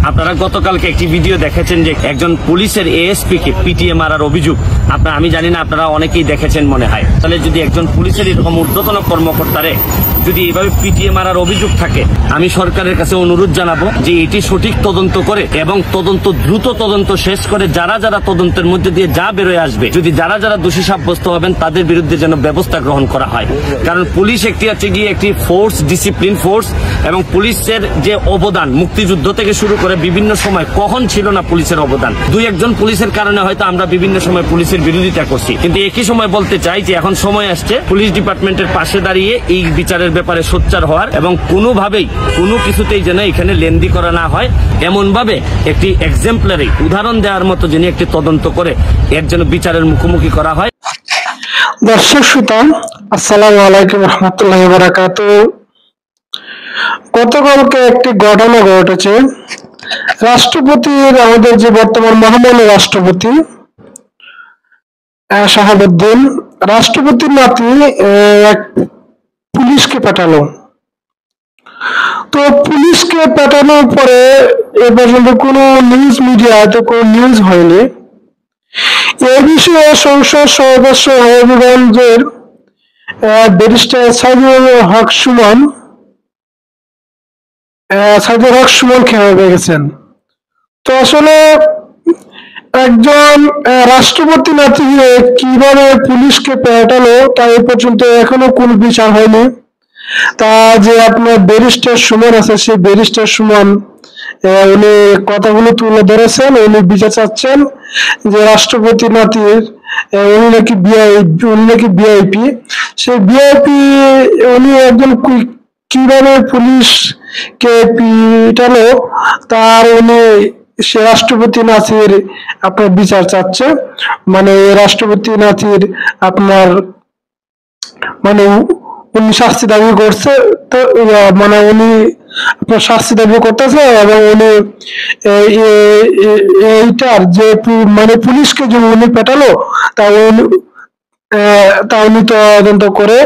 আপনারা গতকালকে একটি ভিডিও দেখেছেন যে একজন পুলিশের এএসপি কে পিটিএ মারার অভিযোগ। আমি জানি না আপনারা অনেকেই দেখেছেন মনে হয়। তাহলে যদি একজন পুলিশের এরকম ঊর্ধ্বতন কর্মকর্তারে যদি এইভাবে পিটিএ মারার অভিযোগ থাকে, আমি সরকারের কাছে অনুরোধ জানাবো যে এটি সঠিক তদন্ত করে এবং দ্রুত তদন্ত শেষ করে যারা যারা তদন্তের মধ্যে দিয়ে যা বেরোয় আসবে, যদি যারা যারা দোষী সাব্যস্ত হবেন তাদের বিরুদ্ধে যেন ব্যবস্থা গ্রহণ করা হয়। কারণ পুলিশ একটি ফোর্স, ডিসিপ্লিন ফোর্স, এবং পুলিশের যে অবদান মুক্তিযুদ্ধ থেকে শুরু করে বিভিন্ন সময় কখন ছিল না পুলিশের অবদান। দুই একজন পুলিশের কারণে হয়তো আমরা বিভিন্ন সময় পুলিশের বিরোধিতা করছি, কিন্তু একই সময় বলতে চাই যে এখন সময় আসছে পুলিশ ডিপার্টমেন্টের পাশে দাঁড়িয়ে এই বিচারের ব্যাপারে সোচ্চার হওয়ার এবং কোনোভাবেই কোনো কিছুতেই যেন এখানে লেনদি করা না হয়, এমন ভাবে একটি এক্সাম্পলারি উদাহরণ দেওয়ার মতো যিনি একটি তদন্ত করে এর জন্য বিচারের মুখোমুখি করা হয়। দর্শক শ্রোতা, আসসালামু আলাইকুম রহমতুল্লাহি ওয়া বারাকাতুহু। গতকালকে একটি ঘটনা ঘটেছে। রাষ্ট্রপতির, আমাদের যে বর্তমান মহামান্য রাষ্ট্রপতি শাহাবুদ্দিন, রাষ্ট্রপতির নাতি এক পুলিশকে পাঠালো। তো পুলিশকে পাঠানোর পরে এ পর্যন্ত কোনো নিউজ মিডিয়াতে কোনো নিউজ হয়নি। এ বিষয়ে সংসদ সদস্য হবিগঞ্জের ব্যারিস্টার সাইদুর হক সুমন খেয়ে গেছেন। তো আসলে একজন রাষ্ট্রপতি নাতি কিভাবে পুলিশকে পাঠালো তা এ পর্যন্ত এখনো কোন বিচার হয়নি। তা যে আপনার ব্যারিস্টার সুমন আছে, সেই ব্যারিস্টার সুমন উনি কথাগুলো তুলে ধরেছেন। উনি বিচার চাচ্ছেন যে রাষ্ট্রপতি নাতির উনি নাকি ভিআইপি, সেই ভিআইপি উনি একজন কিভাবে পুলিশকে পিটালো তার উনি সে রাষ্ট্রপতি নাতির আপনার বিচার চাচ্ছে। মানে রাষ্ট্রপতি নাতির আপনার মানে উনি শাস্তি দাবি করছে। তো মানে উনি আপনার শাস্তি দাবি করতেছে এবং উনি এইটার যে মানে পুলিশকে যে উনি পেটালো তা উনি তদন্ত করে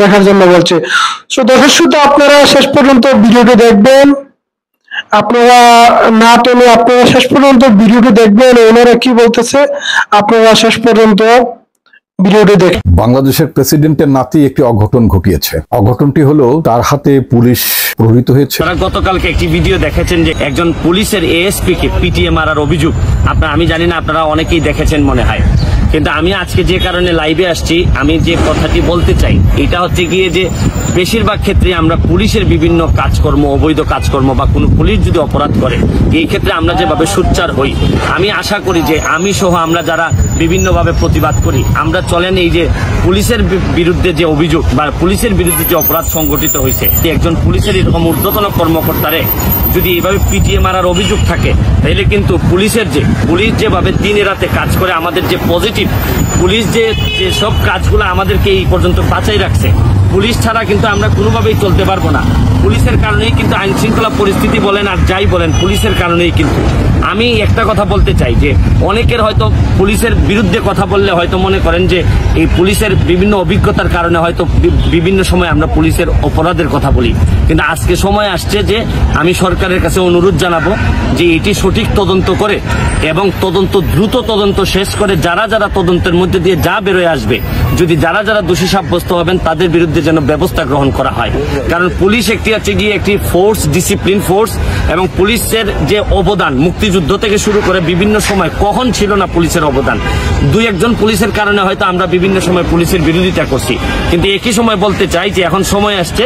দেখার জন্য বলছে। তো দর্শক শ্রোতা, আপনারা শেষ পর্যন্ত ভিডিওটি দেখবেন। আপনারা না টেনে আপনারা শেষ পর্যন্ত ভিডিওটি দেখবেন, ওনারা কি বলতেছে আপনারা শেষ পর্যন্ত ভিডিওটি দেখেন। বাংলাদেশের প্রেসিডেন্টের নাতি একটি অঘটন ঘটিয়েছে। অঘটনটি হলো তার হাতে পুলিশ প্রহৃত হয়েছে। গতকালকে একটি ভিডিও দেখেছেন যে একজন পুলিশের এএসপি কে পিটিএ মারার অভিযোগ। আমি জানি না আপনারা অনেকেই দেখেছেন মনে হয়, কিন্তু আমি আজকে যে কারণে লাইভে আসছি, আমি যে কথাটি বলতে চাই এটা হচ্ছে গিয়ে যে বেশিরভাগ ক্ষেত্রে আমরা পুলিশের বিভিন্ন কাজকর্ম, অবৈধ কাজকর্ম বা কোনো পুলিশ যদি অপরাধ করে, এই ক্ষেত্রে আমরা যেভাবে সোচ্চার হই, আমি আশা করি যে আমি সহ আমরা যারা বিভিন্নভাবে প্রতিবাদ করি, আমরা চলেন এই যে পুলিশের বিরুদ্ধে যে অভিযোগ বা পুলিশের বিরুদ্ধে যে অপরাধ সংগঠিত হয়েছে, একজন পুলিশের এরকম ঊর্ধ্বতন কর্মকর্তারে যদি এইভাবে পিটিএ মারার অভিযোগ থাকে, তাহলে কিন্তু পুলিশ যেভাবে দিনে রাতে কাজ করে, আমাদের যে পজিটিভ পুলিশ যে সব কাজগুলো আমাদেরকে এই পর্যন্ত বাঁচাই রাখছে, পুলিশ ছাড়া কিন্তু আমরা কোনোভাবেই চলতে পারবো না। পুলিশের কারণেই কিন্তু আইন শৃঙ্খলা পরিস্থিতি বলেন আর যাই বলেন, পুলিশের কারণেই কিন্তু। আমি একটা কথা বলতে চাই যে অনেকের হয়তো পুলিশের বিরুদ্ধে কথা বললে হয়তো মনে করেন যে এই পুলিশের বিভিন্ন অভিজ্ঞতার কারণে হয়তো বিভিন্ন সময় আমরা পুলিশের অপরাধের কথা বলি, কিন্তু আজকে সময় আসছে যে আমি সরকারের কাছে অনুরোধ জানাবো যে এটি সঠিক তদন্ত করে এবং দ্রুত তদন্ত শেষ করে যারা যারা তদন্তের মধ্যে দিয়ে যা বেরোয় আসবে, যদি যারা যারা দোষী সাব্যস্ত হবেন তাদের বিরুদ্ধে যেন ব্যবস্থা গ্রহণ করা হয়। কারণ পুলিশ একটি ফোর্স, ডিসিপ্লিন ফোর্স, এবং পুলিশের যে অবদান মুক্তিযুদ্ধ থেকে শুরু করে বিভিন্ন সময় কখন ছিল না পুলিশের অবদান। দুই একজন পুলিশের কারণে হয়তো আমরা বিভিন্ন সময় পুলিশের বিরোধিতা করছি, কিন্তু একই সময় বলতে চাই যে এখন সময় আসছে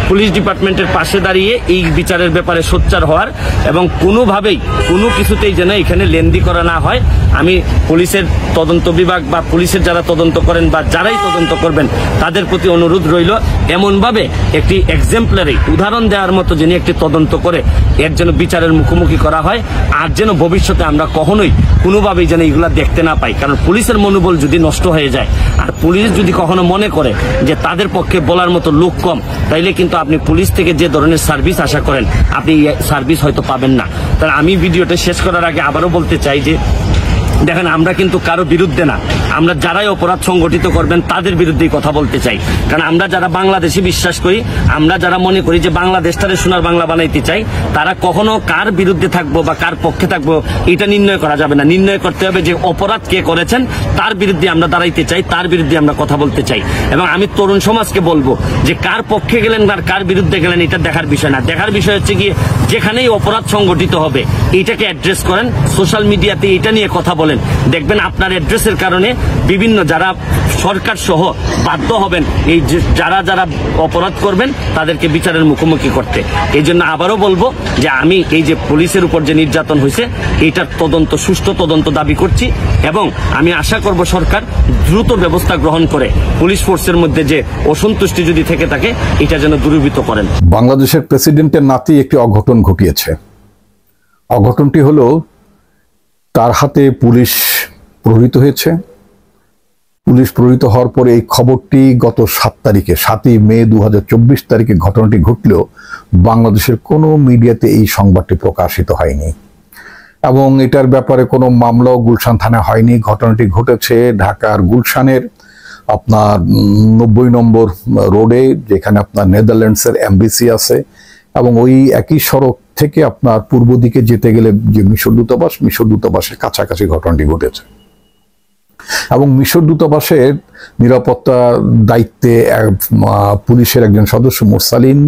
পুলিশ ডিপার্টমেন্টের পাশে দাঁড়িয়ে এই বিচারের ব্যাপারে সোচ্চার হওয়ার এবং কোনোভাবেই কোনো কিছুতেই যেন এখানে লেনদি করা না হয়। আমি পুলিশের তদন্ত বিভাগ বা পুলিশের যারা তদন্ত করেন বা যারাই তদন্ত করবেন তাদের প্রতি অনুরোধ রইল এমনভাবে একটি এক্সাম্পলারি উদাহরণ দেওয়ার মতো যিনি একটি তদন্ত করে এর জন্য বিচারের মুখোমুখি করা হয়, আর যেন ভবিষ্যতে আমরা কখনোই কোনোভাবেই যেন এগুলা দেখতে না পাই। কারণ পুলিশের মনোবল যদি নষ্ট হয়ে যায় আর পুলিশ যদি কখনো মনে করে যে তাদের পক্ষে বলার মতো লোক কম, তাইলে কিন্তু আপনি পুলিশ থেকে যে ধরনের সার্ভিস আশা করেন আপনি সার্ভিস হয়তো পাবেন না। তাহলে আমি ভিডিওটা শেষ করার আগে আবারও বলতে চাই যে দেখেন আমরা কিন্তু কারো বিরুদ্ধে না, আমরা যারাই অপরাধ সংগঠিত করবেন তাদের বিরুদ্ধেই কথা বলতে চাই। কারণ আমরা যারা বাংলাদেশে বিশ্বাস করি, আমরা যারা মনে করি যে বাংলাদেশটারে সোনার বাংলা বানাইতে চাই, তারা কখনো কার বিরুদ্ধে থাকবো বা কার পক্ষে থাকবো এটা নির্ণয় করা যাবে না। নির্ণয় করতে হবে যে অপরাধ কে করেছেন তার বিরুদ্ধে আমরা দাঁড়াইতে চাই, তার বিরুদ্ধে আমরা কথা বলতে চাই। এবং আমি তরুণ সমাজকে বলবো যে কার পক্ষে গেলেন আর কার বিরুদ্ধে গেলেন এটা দেখার বিষয় না। দেখার বিষয় হচ্ছে গিয়ে যেখানেই অপরাধ সংগঠিত হবে এটাকে অ্যাড্রেস করেন, সোশ্যাল মিডিয়াতে এটা নিয়ে কথা বলেন। দেখবেন আপনার অ্যাড্রেসের কারণে বিভিন্ন যারা সরকার সহ বাধ্য হবেন এই যারা যারা অপরাধ করবেন তাদেরকে বিচারের মুখোমুখি করতে। এই জন্য আবারও বলবো যে আমি এই যে পুলিশের উপর যে নির্যাতন হয়েছে এটার তদন্ত, সুষ্ঠু তদন্ত দাবি করছি এবং আমি আশা করব সরকার দ্রুত ব্যবস্থা গ্রহণ করে পুলিশ ফোর্সের মধ্যে যে অসন্তুষ্টি যদি থেকে থাকে এটা যেন দূরীভূত করেন। বাংলাদেশের প্রেসিডেন্টের নাতি একটি অঘটন ঘটিয়েছে। অঘটনটি হলো তার হাতে পুলিশ প্রহৃত হয়েছে। পুলিশ প্রহৃত হওয়ার পরে এই খবরটি গত 7 মে 2024 তারিখে ঘটনাটি ঘটলেও বাংলাদেশের কোনো মিডিয়াতে এই সংবাদটি প্রকাশিত হয়নি এবং এটার ব্যাপারে কোনো মামলাও গুলশান থানায় হয়নি। ঘটনাটি ঘটেছে ঢাকার গুলশানের আপনার 90 নম্বর রোডে, যেখানে আপনার নেদারল্যান্ডসের এমবিসি আছে এবং ওই একই সড়ক থেকে আপনার পূর্ব দিকে যেতে গেলে যে মিশর দূতাবাসের কাছাকাছি ঘটনাটি ঘটেছে এবং মিশর দূতাবাসের নিরাপত্তা দায়িত্বে পুলিশের একজন সদস্য মুরসালিন,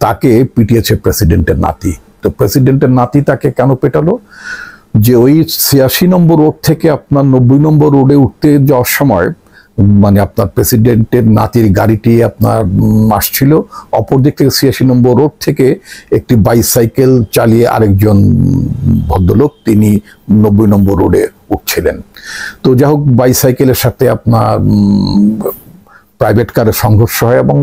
তাকে পিটিয়েছে প্রেসিডেন্টের নাতি। তো প্রেসিডেন্টের নাতি তাকে কেন পেটালো? যে ওই 86 নম্বর রোড থেকে আপনার 90 নম্বর রোডে উঠতে যাওয়ার সময় মানে আপনার প্রেসিডেন্টের নাতির গাড়িটি আপনার আসছিল, অপর দিক থেকে 86 নম্বর রোড থেকে একটি বাইসাইকেল চালিয়ে আরেকজন ভদ্রলোক তিনি 90 নম্বর রোডে উঠছিলেন। তো যাই হোক, বাইসাইকেলের সাথে আপনার প্রাইভেট কারের সংঘর্ষ হয় এবং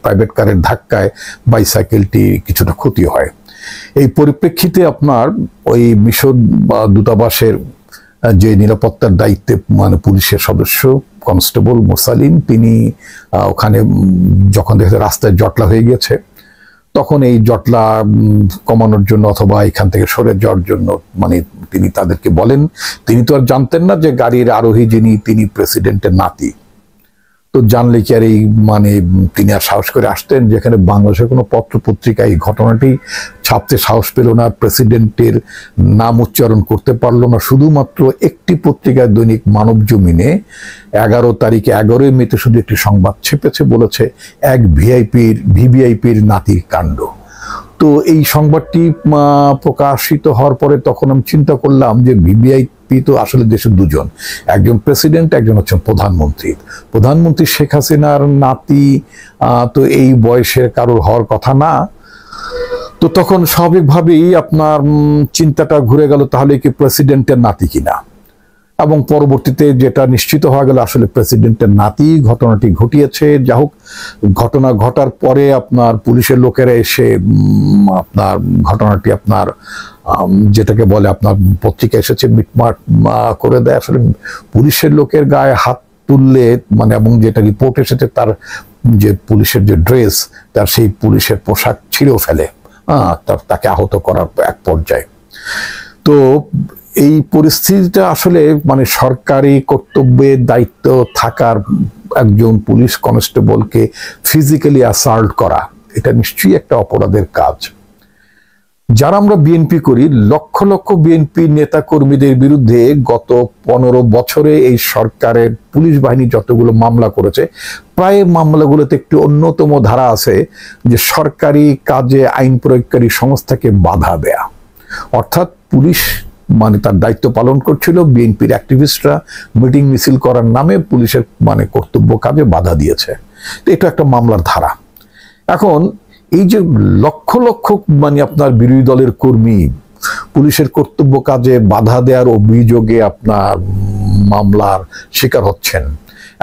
প্রাইভেট কারের ধাক্কায় বাইসাইকেলটি কিছুটা ক্ষতি হয়। এই পরিপ্রেক্ষিতে আপনার ওই মিশর দূতাবাসের যে নিরাপত্তার দায়িত্বে মানে পুলিশের সদস্য কনস্টেবল মুরসালিন, তিনি ওখানে যখন দেখে রাস্তায় জটলা হয়ে গেছে, তখন এই জটলা কমানোর জন্য অথবা এখান থেকে সরে যাওয়ার জন্য মানে তিনি তাদেরকে বলেন। তিনি তো আর জানতেন না যে গাড়ির আরোহী যিনি তিনি প্রেসিডেন্টের নাতি। তো জানলে কি আর এই মানে তিনি আর সাহস করে আসতেন? যেখানে বাংলাদেশের কোনো পত্র পত্রিকা এই ঘটনাটি ছাপতে সাহস পেল না, প্রেসিডেন্টের নাম উচ্চারণ করতে পারলো না। শুধুমাত্র একটি পত্রিকায় দৈনিক মানব জমিনে 11 মেতে শুধু একটি সংবাদ ছেপেছে, বলেছে এক ভিভিআইপির নাতির কাণ্ড। তো এই সংবাদটি প্রকাশিত হওয়ার পরে তখন আমি চিন্তা করলাম যে ভিভিআইপি তো আসলে দেশের দুজন, একজন প্রেসিডেন্ট, একজন হচ্ছেন প্রধানমন্ত্রী শেখ হাসিনার নাতি। তো এই বয়সের কারোর হওয়ার কথা না। তো তখন স্বাভাবিকভাবেই আপনার চিন্তাটা ঘুরে গেল তাহলে কি প্রেসিডেন্টের নাতি কিনা, এবং পরবর্তীতে যেটা নিশ্চিত হয়ে গেল আসলে প্রেসিডেন্টের নাতি ঘটনাটি ঘটিয়েছে। যা হোক, ঘটনা ঘটার পরে আপনার পুলিশের লোকেরা এসে আপনার ঘটনাটি আপনার যেটাকে বলে আপনার পত্রিকা এসেছে মিটমাট করে দেয়। আসলে পুলিশের লোকের গায়ে হাত তুললে মানে এবং যেটা রিপোর্ট এসেছে তার যে পুলিশের যে ড্রেস, তার সেই পুলিশের পোশাক ছিঁড়েও ফেলে, তাকে আহত করার এক পর্যায়ে। তো এই পরিস্থিতিটা আসলে মানে সরকারি কর্তব্যের দায়িত্ব থাকার একজন পুলিশ কনস্টেবলকে ফিজিক্যালি অ্যাসাল্ট করা, এটা নিশ্চয়ই একটা অপরাধের কাজ। যারা আমরা বিএনপি করি, লক্ষ লক্ষ বিএনপি নেতা কর্মীদের বিরুদ্ধে গত 15 বছরে এই সরকারের পুলিশ বাহিনী যতগুলো মামলা করেছে, প্রায় মামলাগুলোতে একটি অন্যতম ধারা আছে যে সরকারি কাজে আইন প্রয়োগকারী সংস্থাকে বাধা দেয়া। অর্থাৎ পুলিশ মানে তার দায়িত্ব পালন করছিল, বিএনপির অ্যাক্টিভিস্টরা মিটিং মিছিল করার নামে পুলিশের মানে কর্তব্য কাজে বাধা দিয়েছে। তো এটা একটা মামলার ধারা। এখন এই যে লক্ষ লক্ষ মানে আপনার বিরোধী দলের কর্মী পুলিশের কর্তব্য কাজে বাধা দেওয়ার অভিযোগে আপনার মামলার শিকার হচ্ছেন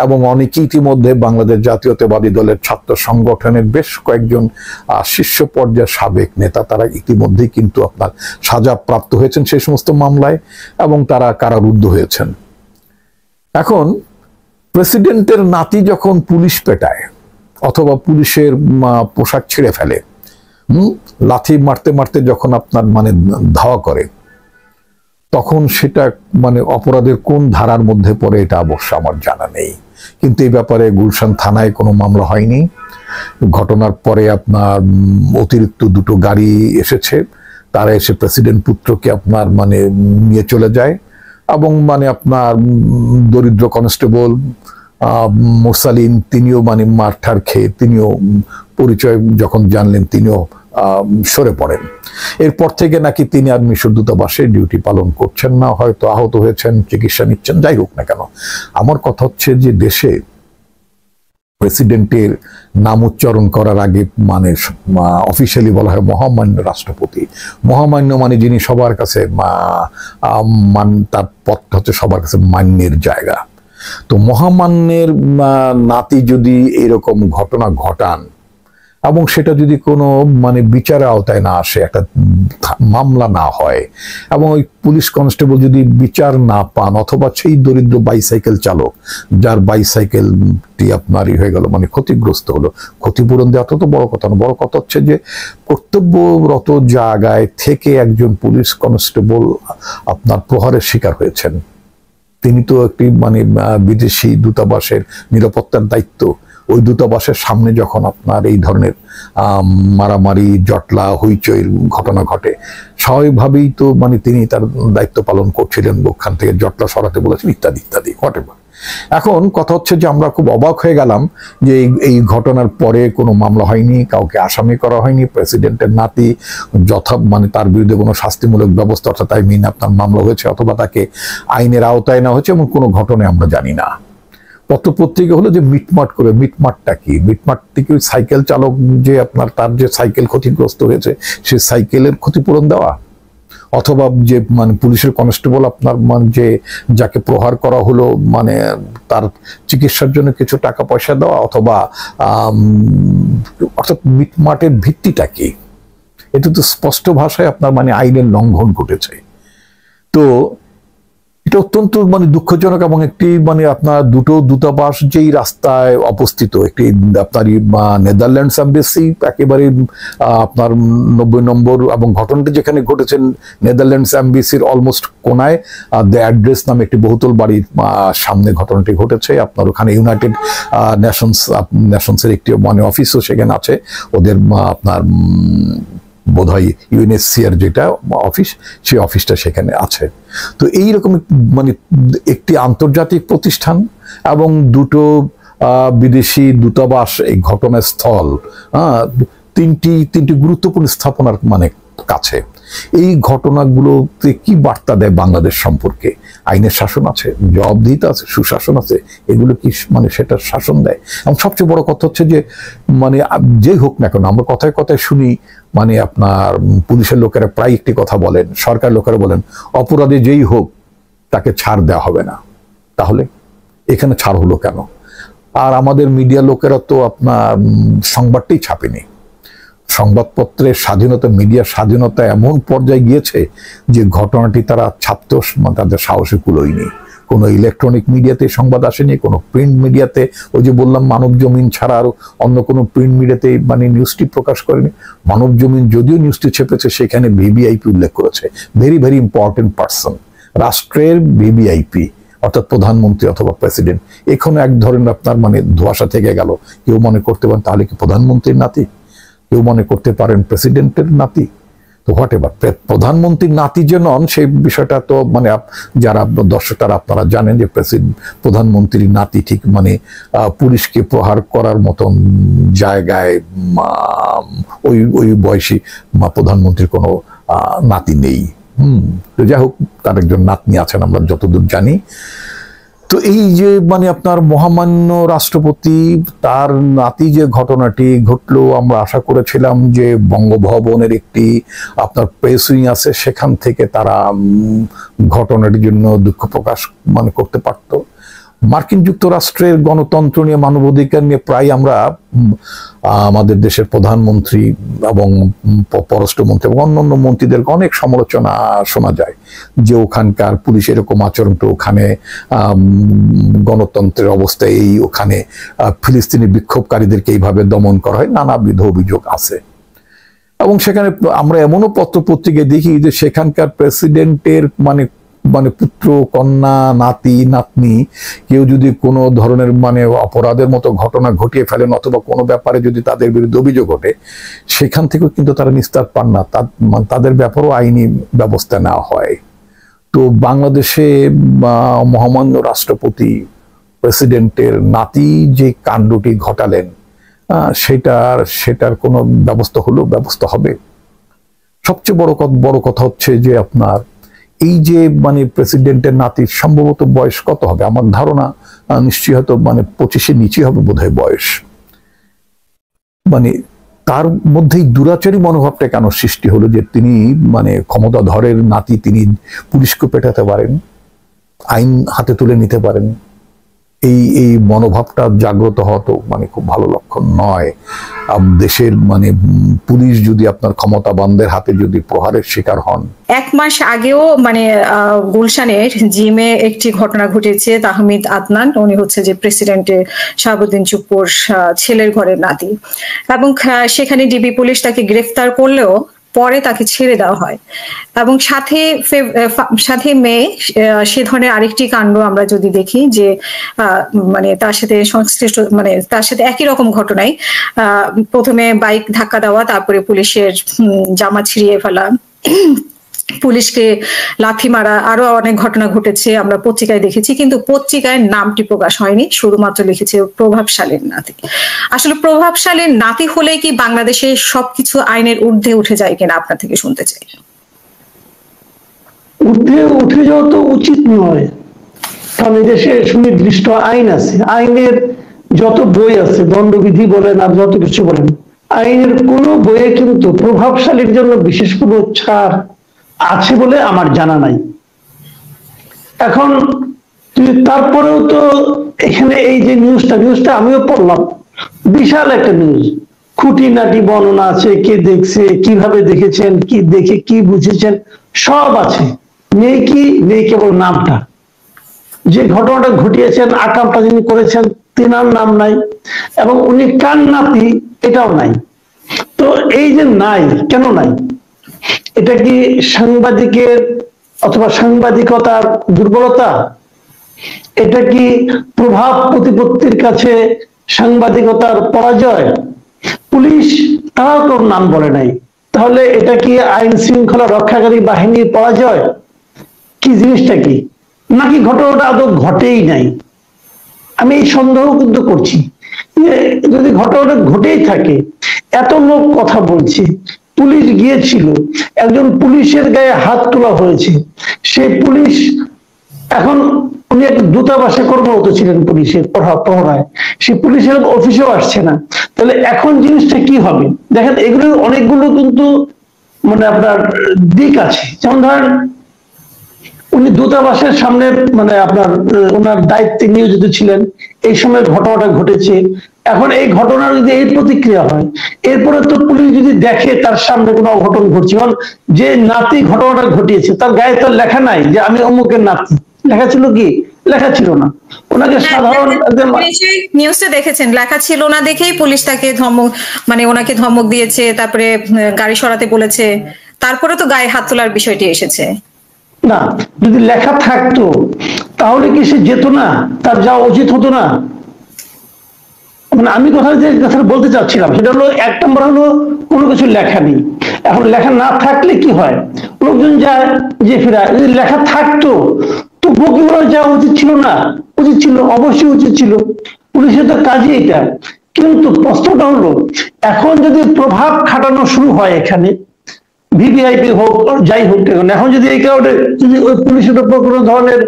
এবং অনেকেই ইতিমধ্যে বাংলাদেশ জাতীয়তাবাদী দলের ছাত্র সংগঠনের বেশ কয়েকজন শীর্ষ পর্যায়ের সাবেক নেতা, তারা ইতিমধ্যেই কিন্তু আপনার সাজাপ্রাপ্ত হয়েছেন সেই সমস্ত মামলায় এবং তারা কারারুদ্ধ হয়েছেন। এখন প্রেসিডেন্টের নাতি যখন পুলিশ পেটায় অথবা পুলিশের পোশাক ছিঁড়ে ফেলে, লাথি মারতে মারতে যখন আপনার মানে ধাওয়া করে, তখন সেটা মানে অপরাধের কোন ধারার মধ্যে পড়ে এটা অবশ্য আমার জানা নেই। কিন্তু এই ব্যাপারে গুলশান থানায় কোনো মামলা হয়নি। ঘটনার পরে আপনার অতিরিক্ত দুটো গাড়ি এসেছে, তারা এসে প্রেসিডেন্ট পুত্রকে আপনার মানে নিয়ে চলে যায়, এবং মানে আপনার দরিদ্র কনস্টেবল মোরসালিন তিনিও মানে মারঠার খেয়ে তিনিও পরিচয় যখন জানলেন তিনিও সরে পড়েন। এরপর থেকে নাকি তিনি আর মিশর দূতাবাসে ডিউটি পালন করছেন না, হয়তো আহত হয়েছেন, চিকিৎসা নিচ্ছেন, যাই হোক না কেন। আমার কথা হচ্ছে যে দেশে প্রেসিডেন্টের নাম উচ্চারণ করার আগে মানে অফিসিয়ালি বলা হয় মহামান্য রাষ্ট্রপতি। মহামান্য মানে যিনি সবার কাছে তার পদটা হচ্ছে সবার কাছে মান্যের জায়গা। তো মহামান্যের নাতি যদি এরকম ঘটনা ঘটান এবং সেটা যদি কোনো মানে বিচারের আওতায় না আসে, একটা মামলা না হয়, এবং ওই পুলিশ কনস্টেবল যদি বিচার না পান, অথবা সেই দরিদ্র বাইসাইকেল চালক যার বাইসাইকেলটি আপনার হয়ে গেল মানে ক্ষতিগ্রস্ত হলো, ক্ষতিপূরণ দেওয়া তো বড় কথা না। বড় কথা হচ্ছে যে কর্তব্যরত জায়গায় থেকে একজন পুলিশ কনস্টেবল আপনার প্রহারের শিকার হয়েছেন। তিনি তো একটি মানে বিদেশি দূতাবাসের নিরাপত্তার দায়িত্ব। ওই দূতাবাসের সামনে যখন আপনার এই ধরনের মারামারি, জটলা, হইচইর ঘটনা ঘটে, স্বাভাবিকভাবেই তো মানে তিনি তার দায়িত্ব পালন করছিলেন, ওখান থেকে জটলা সরাতে বলেছেন, ইত্যাদি ইত্যাদি হোয়াটএভার। এখন কথা হচ্ছে যে আমরা খুব অবাক হয়ে গেলাম যে এই ঘটনার পরে কোনো মামলা হয়নি, কাউকে আসামি করা হয়নি। প্রেসিডেন্টের নাতি মানে তার বিরুদ্ধে কোনো শাস্তিমূলক ব্যবস্থা অর্থাৎ আপনার মামলা হয়েছে, অথবা তাকে আইনের আওতায় নেওয়া হয়েছে, এমন কোনো ঘটনায় আমরা জানি না। পত্রপত্রিকা হলো যে মিটমাট করে, মিটমাটটা কি? মিটমাট থেকে সাইকেল চালক যে আপনার তার যে সাইকেল ক্ষতিগ্রস্ত হয়েছে সে সাইকেলের ক্ষতিপূরণ দেওয়া, অথবা যে মানে পুলিশের কনস্টেবল আপনার মানে যে যাকে প্রহার করা হলো মানে তার চিকিৎসার জন্য কিছু টাকা পয়সা দেওয়া, অথবা অর্থাৎ মিটমাটের ভিত্তিটা কি? এটা তো স্পষ্ট ভাষায় আপনার মানে আইনের লঙ্ঘন ঘটেছে। তো এটা অত্যন্ত মানে দুঃখজনক, এবং একটি মানে আপনার দুটো দূতাবাস যেই রাস্তায় অবস্থিত, একটি আপনার নেদারল্যান্ডস এম্বাসি একেবারে আপনার 90 নম্বর, এবং ঘটনাটি যেখানে ঘটেছেন নেদারল্যান্ডস এম্বাসির অলমোস্ট কোনায় দ্য অ্যাড্রেস নামে একটি বহুতল বাড়ির সামনে ঘটনাটি ঘটেছে। আপনার ওখানে ইউনাইটেড নেশনসের একটি মানে অফিসও সেখানে আছে, ওদের আপনার বোধহয় ইউএনএসসিআর যেটা অফিস, সেই অফিসটা সেখানে আছে। তো এইরকম মানে একটি আন্তর্জাতিক প্রতিষ্ঠান এবং দুটো বিদেশি দূতাবাস এই ঘটনাস্থল, তিনটি গুরুত্বপূর্ণ স্থাপনার মানে কাছে। এই ঘটনাগুলোতে কি বার্তা দেয় বাংলাদেশ সম্পর্কে? আইনের শাসন আছে, জবাবদিহিতা আছে, সুশাসন আছে, এগুলো কি মানে সেটা শাসন দেয়? এবং সবচেয়ে বড় কথা হচ্ছে যে মানে যেই হোক না কেন, আমরা কথায় কথায় শুনি মানে আপনার পুলিশের লোকেরা প্রায় একটি কথা বলেন, সরকার লোকেরা বলেন, অপরাধী যেই হোক তাকে ছাড় দেওয়া হবে না। তাহলে এখানে ছাড় হলো কেন? আর আমাদের মিডিয়া লোকেরা তো আপনার সংবাদটাই ছাপেনি। সংবাদপত্রের স্বাধীনতা, মিডিয়ার স্বাধীনতা এমন পর্যায়ে গিয়েছে যে ঘটনাটি তারা ছাপতেও তাদের সাহসে কুলোয়নি। কোনো ইলেকট্রনিক মিডিয়াতে সংবাদ আসেনি, কোনো প্রিন্ট মিডিয়াতে, ওই যে বললাম মানব জমিন ছাড়া আর অন্য কোনো প্রিন্ট মিডিয়াতে মানে নিউজটি প্রকাশ করেনি। মানব জমিন যদিও নিউজটি ছেপেছে, সেখানে ভিভিআইপি উল্লেখ করেছে, ভেরি ভেরি ইম্পর্টেন্ট পার্সন, রাষ্ট্রের ভিভিআইপি অর্থাৎ প্রধানমন্ত্রী অথবা প্রেসিডেন্ট। এখানে এক ধরনের আপনার মানে ধোঁয়াশা থেকে গেল। কেউ মনে করতে পারেন তাহলে কি প্রধানমন্ত্রীর নাতি, কেউ মনে করতে পারেন প্রেসিডেন্টের নাতি। তো হোয়াটএভার, প্রধানমন্ত্রীর নাতি যে নন সেই বিষয়টা তো মানে যারা দর্শক তারা আপনারা জানেন যে প্রধানমন্ত্রীর নাতি ঠিক মানে পুলিশকে প্রহার করার মতন জায়গায় ওই বয়সী প্রধানমন্ত্রীর কোনো নাতি নেই। তো যাই হোক, তার একজন নাতনি আছেন আমরা যতদূর জানি। তো এই যে মানে আপনার মহামান্য রাষ্ট্রপতি তার নাতি যে ঘটনাটি ঘটলো, আমরা আশা করেছিলাম যে বঙ্গভবনের একটি আপনার প্রেস উইং আছে, সেখান থেকে তারা ঘটনাটির জন্য দুঃখ প্রকাশ মানে করতে পারতো। মার্কিন যুক্তরাষ্ট্রের গণতন্ত্র নিয়ে, মানবাধিকার নিয়ে প্রায় আমরা আমাদের দেশের প্রধানমন্ত্রী এবং পররাষ্ট্রমন্ত্রী এবং অন্যান্য মন্ত্রীদের অনেক সমালোচনা শোনা যায় যে ওখানকার পুলিশ এরকম আচরণ, তো ওখানে গণতন্ত্রের অবস্থায় এই ওখানে ফিলিস্তিনি বিক্ষোভকারীদেরকে এইভাবে দমন করা হয়, নানাবিধ অভিযোগ আছে। এবং সেখানে আমরা এমনও পত্রপত্রিকায় দেখি যে সেখানকার প্রেসিডেন্টের মানে মানে পুত্র কন্যা নাতি নাতনি কেউ যদি কোনো ধরনের মানে অপরাধের মতো ঘটনা ঘটিয়ে ফেলেন অথবা কোনো ব্যাপারে যদি তাদের বিরুদ্ধে অভিযোগ ওঠে, সেখান থেকেও কিন্তু তারা নিস্তার পান না, তাদের ব্যাপারেও আইনি ব্যবস্থা নেওয়া হয়। তো বাংলাদেশে মহামান্য রাষ্ট্রপতি প্রেসিডেন্টের নাতি যে কাণ্ডটি ঘটালেন, সেটার কোনো ব্যবস্থা হবে। সবচেয়ে বড় কথা হচ্ছে যে আপনার এই যে মানে প্রেসিডেন্টের নাতির সম্ভবত বয়স কত হবে, আমার ধারণা নিশ্চয়ই হয়তো মানে 25-এর নিচে হবে বোধহয় বয়স। মানে তার মধ্যেই দুরাচারী মনোভাবটা কেন সৃষ্টি হলো যে তিনি মানে ক্ষমতাধরের নাতি, তিনি পুলিশকে পেটাতে পারেন, আইন হাতে তুলে নিতে পারেন। এই মনোভাবটা জাগ্রত হওয়া তো মানে খুব ভালো লক্ষণ নয়। দেশের মানে পুলিশ যদি আপনার ক্ষমতাবানদের হাতে যদি প্রহারের শিকার হন। 1 মাস আগেও মানে গুলশানের জিমে একটি ঘটনা ঘটেছে। তাহমিদ আদনান, উনি হচ্ছে যে প্রেসিডেন্টের শাহাবুদ্দিন চুপ্পুর ছেলের ঘরের নাতি, এবং সেখানে ডিবি পুলিশ তাকে গ্রেফতার করলেও পরে তাকে ছেড়ে দেওয়া হয়। এবং সাথে মে সে ধরনের আরেকটি কাণ্ড আমরা যদি দেখি যে মানে তার সাথে সংশ্লিষ্ট মানে তার সাথে একই রকম ঘটনায় প্রথমে বাইক ধাক্কা দেওয়া, তারপরে পুলিশের জামা ছিঁড়িয়ে ফেলা, পুলিশকে লাথি মারা, আরো অনেক ঘটনা ঘটেছে আমরা পত্রিকায় দেখেছি। কিন্তু পত্রিকায় নামটি প্রকাশ হয়নি, শুধুমাত্র লিখেছে প্রভাবশালীর নাতি। আসলে প্রভাবশালীর নাতি হলে কি বাংলাদেশে সবকিছু আইনের ঊর্ধ্বে উঠে যায় কিনা আপনার থেকে শুনতে চাই। ঊর্ধ্বে উঠে যাওয়া তো উচিত নয়, কারণ দেশে সুনির্দিষ্ট আইন আছে। আইনের যত বই আছে, দণ্ডবিধি বলেন আর যত কিছু বলেন, আইনের কোনো বইয়ে কিন্তু প্রভাবশালীর জন্য বিশেষ কোনো ছাড় আছে বলে আমার জানা নাই। এখন তারপরেও তো এখানে এই যে নিউজটা আমিও পড়লাম, বিশাল একটা নিউজ, খুঁটিনাটি বর্ণনা আছে, কে দেখছে, কিভাবে দেখেছেন, কি দেখে কি বুঝেছেন, সব আছে। নেই কেবল নামটা। যে ঘটনাটা ঘটিয়েছেন, আকামটা যিনি করেছেন, তেনার নাম নাই, এবং উনি কার নাতি এটাও নাই। তো এই যে নাই, কেন নাই? এটা কি সাংবাদিকের অথবা সাংবাদিকতার দুর্বলতা? এটা কি প্রভাব প্রতিপত্তির কাছে সাংবাদিকতার পরাজয়? পুলিশ তারাও তোর নাম বলে নাই, তাহলে এটা কি আইন শৃঙ্খলা রক্ষাকারী বাহিনীর পরাজয়? কি জিনিসটা কি? নাকি ঘটনাটা আদৌ ঘটেই নাই? আমি এই সন্দেহ কিন্তু করছি যে যদি ঘটনাটা ঘটেই থাকে, এত লোক কথা বলছে, পুলিশ গিয়েছিল, একজন পুলিশের গায়ে হাত তোলা হয়েছে, সেই পুলিশ এখন উনি এক দূতাবাসে কর্মরত ছিলেন পুলিশের প্রহরায়, সেই পুলিশের অফিসেও আসছে না, তাহলে এখন জিনিসটা কি হবে? দেখেন, এগুলোর অনেকগুলো কিন্তু মানে আপনার দিক আছে। যেমন ধরেন, উনি দূতাবাসের সামনে মানে আপনার ওনার দায়িত্বে নিয়োজিত ছিলেন, এই সময় ঘটনাটা ঘটেছে। এখন এই ঘটনার যদি এই প্রতিক্রিয়া হয়, এরপরে তো পুলিশ যদি দেখে তার সামনে কোনো অঘটন ঘটছে, কারণ যে নাতি ঘটনাটা ঘটিয়েছে তার গায়ে তো লেখা নাই যে আমি অমুকের নাতি। লেখা ছিল কি? লেখা ছিল না। ওনাকে সাধারণ নিউজটা দেখেছেন, লেখা ছিল না দেখেই পুলিশ তাকে ওনাকে ধমক দিয়েছে, তারপরে গাড়ি সরাতে বলেছে, তারপরে তো গায়ে হাত তোলার বিষয়টি এসেছে। না, যদি লেখা থাকতো তাহলে কি সে যেত না? তার যাওয়া উচিত হতো না? মানে আমি কথা বলতে চাচ্ছিলাম সেটা হলো, 1 নম্বর হলো কোনো কিছু লেখা নেই। এখন লেখা না থাকলে কি হয়? লোকজন যায় যে ফিরা। যদি লেখা থাকতো তো বকিবরা যাওয়া উচিত ছিল না? উচিত ছিল, অবশ্যই উচিত ছিল, পুলিশের তো কাজই এটা। কিন্তু প্রশ্নটা হলো, এখন যদি প্রভাব খাটানো শুরু হয় এখানে, ভিভিআইপি হোক যাই হোক, এখন যদি এই কারণে যদি ওই পুলিশের উপর কোনো ধরনের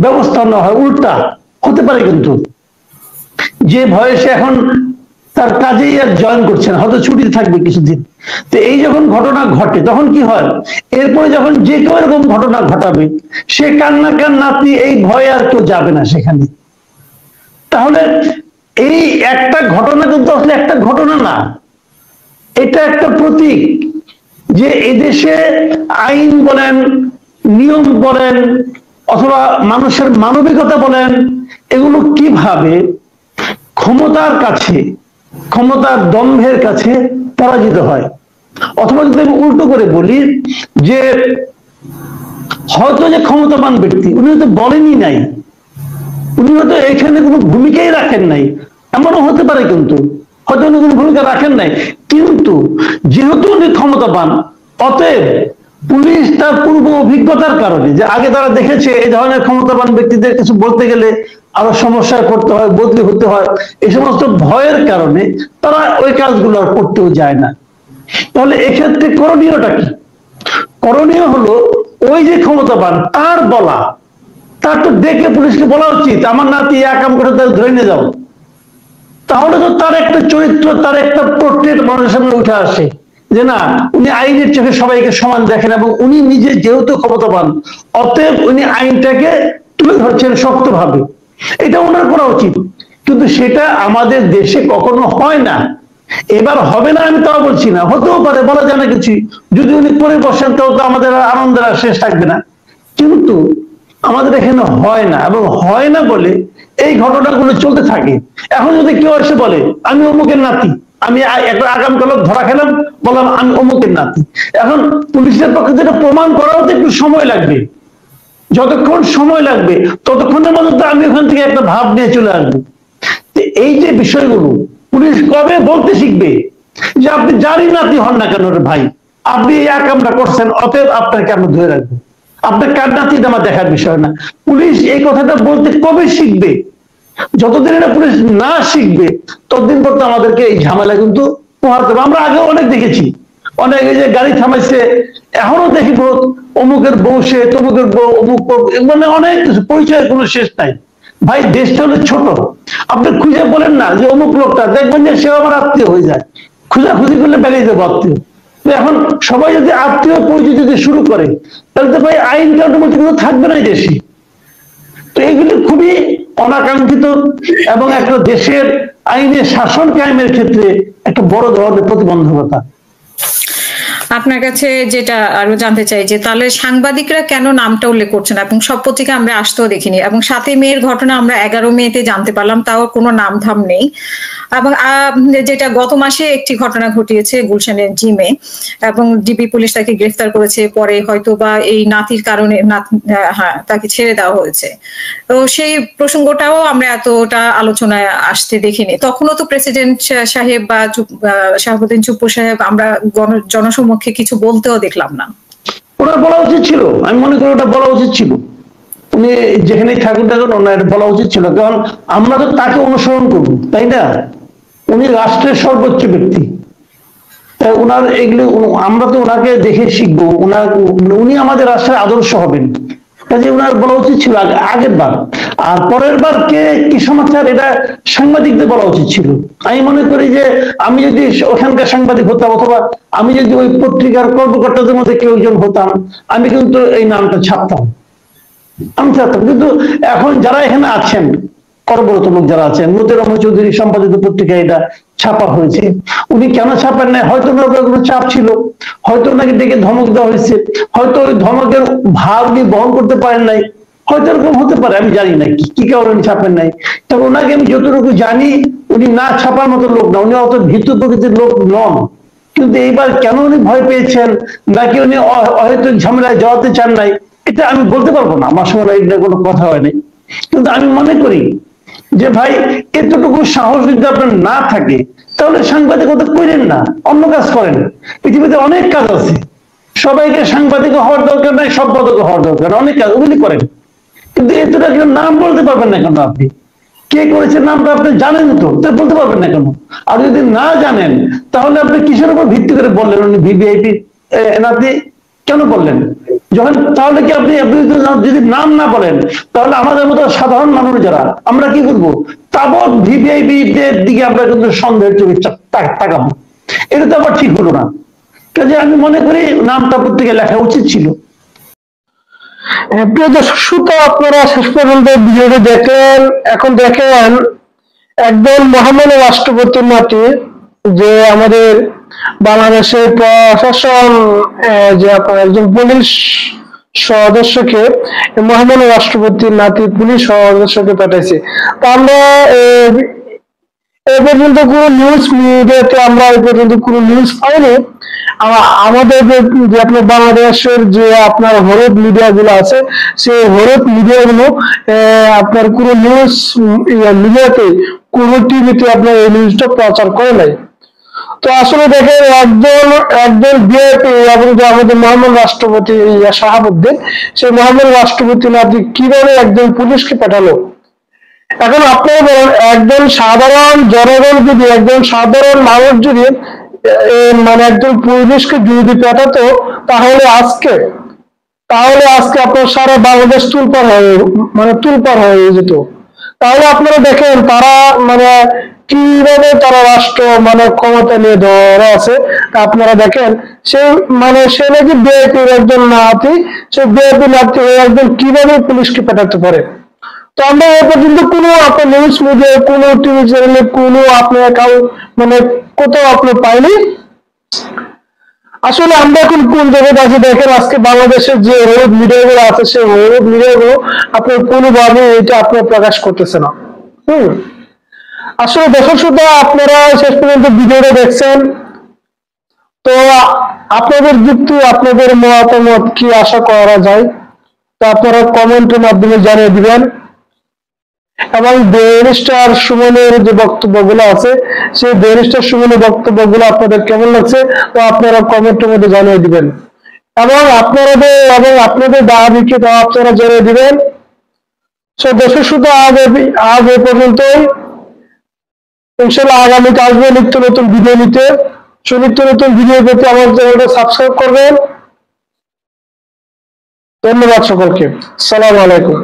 ব্যবস্থা না হয়, উল্টা হতে পারে। কিন্তু যে বয়সে এখন তার কাজেই আর জয়েন করছে না, হয়তো ছুটিতে থাকবে কিছুদিন, তো এই যখন ঘটনা ঘটে তখন কি হয়? এরপরে যখন যে কেউ এরকম ঘটনা ঘটাবে, সে কার নাতি, এই ভয়ে আর কেউ যাবে না সেখানে। তাহলে এই একটা ঘটনা কিন্তু আসলে একটা ঘটনা না, এটা একটা প্রতীক যে এদেশে আইন বলেন, নিয়ম বলেন, অথবা মানুষের মানবিকতা বলেন, এগুলো কিভাবে ক্ষমতার কাছে, ক্ষমতার দম্ভের কাছে পরাজিত হয়। অথবা যদি আমি উল্টো করে বলি যে হয়তো যে ক্ষমতাবান ব্যক্তি উনি তো বলেনই নাই, উনি হয়তো এখানে কোনো ভূমিকাই রাখেন নাই, এমনও হতে পারে, কিন্তু হয়তো উনি কোনো ভূমিকা রাখেন নাই, কিন্তু যেহেতু উনি ক্ষমতাবান, অতএব পুলিশ তার পূর্ব অভিজ্ঞতার কারণে, যে আগে তারা দেখেছে এই ধরনের ক্ষমতাবান ব্যক্তিদের কিছু বলতে গেলে আরো সমস্যায় পড়তে হয়, বদলি হতে হয়, এই সমস্ত ভয়ের কারণে তারা ওই কাজগুলো আর করতেও যায় না। তাহলে এক্ষেত্রে করণীয়টা কি? করণীয় হলো ওই যে ক্ষমতাবান তার বলা, তার তো দেখে পুলিশকে বলা উচিত আমার নাতি কাম করে তার ধরে নিয়ে যাও। তাহলে তো তার একটা চরিত্র, তার একটা পোর্ট্রেট মানুষের সামনে উঠে আসে যে না, উনি আইনের চোখে সবাইকে সমান দেখেন এবং উনি নিজে যেহেতু ক্ষমতাবান, অতএব উনি আইনটাকে তুলে ধরছেন শক্তভাবে, এটা ওনার করা উচিত। কিন্তু সেটা আমাদের দেশে কখনো হয় না। এবার হবে না আমি তাও বলছি না, হতেও পারে, বলা যায় না কিছু। যদি উনি করে বসেন তাও তো আমাদের আনন্দের আর শেষ থাকবে না। কিন্তু আমাদের এখানে হয় না, এবং হয় না বলে এই ঘটনাগুলো চলতে থাকে। এখন যদি কেউ এসে বলে আমি অমুকের নাতি, আমি একটা আগামীকাল ধরা খেলাম, বললাম আমি অমুকের নাতি, এখন পুলিশের পক্ষে যেটা প্রমাণ করাও তো একটু সময় লাগবে। যতক্ষণ সময় লাগবে ততক্ষণের মধ্যে আমি ওখান থেকে একটা ভাব নিয়ে চলে আসবো। এই যে বিষয়গুলো পুলিশ কবে বলতে শিখবে যে আপনি যারই নাতি হন না কেন রে ভাই, আপনি এই কামটা করছেন, অতএব আপনাকে আমি ধরে রাখবো, আপনার কার নাতি আমার দেখার বিষয় না। পুলিশ এই কথাটা বলতে কবে শিখবে? যতদিন এটা পুলিশ না শিখবে ততদিন পর্যন্ত আমাদেরকে এই ঝামেলা কিন্তু পোহাতে হবে। আমরা আগে অনেক দেখেছি, অনেক এই যে গাড়ি থামাইছে, এখনো দেখি অমুকের বউ সে, তমুকের বউ অমুক, মানে অনেক কিছু, পরিচয়ের কোনো শেষ নাই। ভাই দেশটা হলো ছোট, আপনি খুঁজে বলেন না যে অমুক লোকটা, দেখবেন যে সেও আমার আত্মীয় হয়ে যায়, খুঁজাখুঁজি করলে বেরিয়ে যাবো আত্মীয়। এখন সবাই যদি আত্মীয় পরিচয় যদি শুরু করে তাহলে তো ভাই আইনটা অটোমেটিক থাকবে না দেশে। তো এগুলি খুবই অনাকাঙ্ক্ষিত এবং একটা দেশের আইনের শাসন কায়েমের ক্ষেত্রে একটা বড় ধরনের প্রতিবন্ধকতা। আপনার কাছে যেটা আরো জানতে চাই যে তাহলে সাংবাদিকরা কেন নামটা উল্লেখ করছেন, এবং সব পত্রিকা আমরা আসতেও দেখিনি, এবং 7 মের ঘটনা আমরা 11 মেতে জানতে পারলাম, তাও কোনো নাম ধাম নেই। এবং যেটা গত মাসে একটি ঘটনা ঘটিয়েছে গুলশানের জিমে, এবং ডিবি পুলিশ তাকে গ্রেফতার করেছে, পরে হয়তো বা এই নাতির কারণে তাকে ছেড়ে দেওয়া হয়েছে। তো সেই প্রসঙ্গটাও আমরা এতটা আলোচনায় আসতে দেখিনি। তখনও তো প্রেসিডেন্ট সাহেব বা শাহাবুদ্দিন চুপ্পু সাহেব আমরা জনসমক্ষে কিছু বলতেও দেখলাম না। ওটা বলা উচিত ছিল, আমি মনে করি ওটা বলা উচিত ছিল। উনি যেখানেই থাকুন না কেন ওনার বলা উচিত ছিল, কারণ আমরা তো তাকে অনুসরণ করব, তাই না? উনি রাষ্ট্রের সর্বোচ্চ ব্যক্তি, তাই ওনার এগুলো আমরা তো ওনাকে দেখে শিখবো, উনি আমাদের রাষ্ট্রের আদর্শ হবেন। কাজে ওনার বলা উচিত ছিল আগের বার। আর পরের বার কে কি সমাচার এটা সাংবাদিকদের বলা উচিত ছিল। আমি মনে করি যে আমি যদি ওখানকার সাংবাদিক হতাম, অথবা আমি যদি ওই পত্রিকার কর্মকর্তাদের মধ্যে কেউ একজন হতাম, আমি কিন্তু এই নামটা ছাপতাম, কিন্তু এখন যারা এখানে আছেন, কর্মরত লোক যারা আছেন, মতিউর রহমান চৌধুরী সম্পাদিত পত্রিকা এটা ছাপা হয়েছে, উনি কেন ছাপেন নাই? হয়তো ওনার কোনো চাপ ছিল, হয়তো ওনাকে ডেকে ধমক দেওয়া হয়েছে, হয়তো ওই ধমকের ভার উনি বহন করতে পারেন নাই, হয়তো এরকম হতে পারে, আমি জানি না কি কারণে উনি ছাপেন নাই। তবে ওনাকে আমি যতটুকু জানি উনি না ছাপার মতো লোক না, উনি অত ভীতু প্রকৃতির লোক নন। কিন্তু এইবার কেন উনি ভয় পেয়েছেন, নাকি উনি হয়তো ঝামেলায় জড়াতে চান নাই, এটা আমি বলতে পারবো না, আমার সঙ্গে এটা কোনো কথা হয়নি। কিন্তু আমি মনে করি যে ভাই এতটুকু সাহস যদি আপনার না থাকে তাহলে সাংবাদিকতা করেন না, অন্য কাজ করেন। পৃথিবীতে অনেক কাজ আছে, সবাইকে সাংবাদিক হওয়ার দরকার নাই, সম্পাদক হওয়ার দরকার, অনেক কাজ ওগুলি করেন। কিন্তু এতটা কেউ নাম বলতে পারবেন না কেন? আপনি কে করেছে নামটা আপনি জানেন তো, বলতে পারবেন না কেন? আর যদি না জানেন তাহলে আপনি কিসের উপর ভিত্তি করে বললেন উনি ভিভিআইপি নাতি কেন বললেন? যখন তাহলে কি আপনি যদি নাম না বলেন তাহলে আমাদের মতো সাধারণ মানুষ যারা আমরা কি করবো? তাবৎ ভিভিআইপি দের দিকে আমরা কিন্তু সন্দেহের চোখে তাকাবো, এটা তো আবার ঠিক হলো না। কাজে আমি মনে করি নামটা পত্রিকায় লেখা উচিত ছিল। প্রিয় দর্শক শ্রোতা, আপনারা শেষ পর্যন্ত ভিডিওটি দেখলেন। এখন দেখেন একদম মহামান্য রাষ্ট্রপতির নাতি, যে আমাদের বাংলাদেশের প্রশাসন যে আপনার একজন পুলিশ সদস্যকে, মহামান্য রাষ্ট্রপতির নাতি পুলিশ সদস্যকে পাঠাইছে। তা আমরা এ পর্যন্ত কোনো নিউজ মিডিয়াতে আমরা এ পর্যন্ত কোনো নিউজ পাইনি। আমাদের যে আপনার বাংলাদেশের যে আপনার হলুদ মিডিয়া গুলো আছে, সেই হলুদ মিডিয়া গুলো আপনার কোনো নিউজ মিডিয়াতে কোনো টিভিতে আপনার এই নিউজটা প্রচার করে নাই। তো আসলে দেখেন একজন বিএপি এবং যে আমাদের মহামান্য রাষ্ট্রপতি শাহাবুদ্দিন, সেই মহামান্য রাষ্ট্রপতি নাতি কিভাবে একজন পুলিশকে পাঠালো। এখন আপনারা বলেন, একজন সাধারণ জনগণ যদি, একজন সাধারণ মানুষ যদি মানে একজন পুলিশকে যদি পাঠাতো, তাহলে আজকে আপনার সারা বাংলাদেশ তুলপার হয়ে যেত। তাহলে আপনারা দেখেন তারা মানে কিভাবে তারা রাষ্ট্র ক্ষমতা নিয়ে ধরে আছে। আপনারা দেখেন সে নাকি বিএনপির একজন নাতি, সে বিএনপি নাতি একজন কিভাবে পুলিশকে পাঠাতে পারে। তো আমরা এ পর্যন্ত কোনো আপনার নিউজ মিডিয়া, কোনো টিভি চ্যানেলে, কোনো আপনার কোথাও আপনার পাইনি। আসলে আমরা এখন কোন জায়গায় আছি দেখেন, আজকে বাংলাদেশের যে হলুদ মিডিয়া গুলো আছে, সেই হলুদ মিডিয়া গুলো আপনার কোনোভাবে এটা আপনার প্রকাশ করতেছে না। আসলে দর্শক শ্রোতা, আপনারা শেষ পর্যন্ত ভিডিওটা দেখছেন, তো আপনাদের যুক্তি, আপনাদের মতামত কি আশা করা যায়, তা আপনারা কমেন্টের মাধ্যমে জানিয়ে দিবেন। এবং ব্যারিস্টার সুমনের যে বক্তব্যগুলো আছে, সেই ব্যারিস্টার সুমনের বক্তব্যগুলো আপনাদের কেমন লাগছে, তো আপনারা কমেন্টের মধ্যে জানিয়ে দিবেন। এবং আপনাদের দাবিকে আপনারা জানিয়ে দিবেন। দর্শক শ্রোতা, আজ এ পর্যন্তই। ইনশাআল্লাহ আগামীতে আসবে নিত্য নতুন ভিডিও নিতে। নিত্য নতুন ভিডিও পেতে আমার চ্যানেলটা সাবস্ক্রাইব করবেন। ধন্যবাদ সকলকে। আসসালামু আলাইকুম।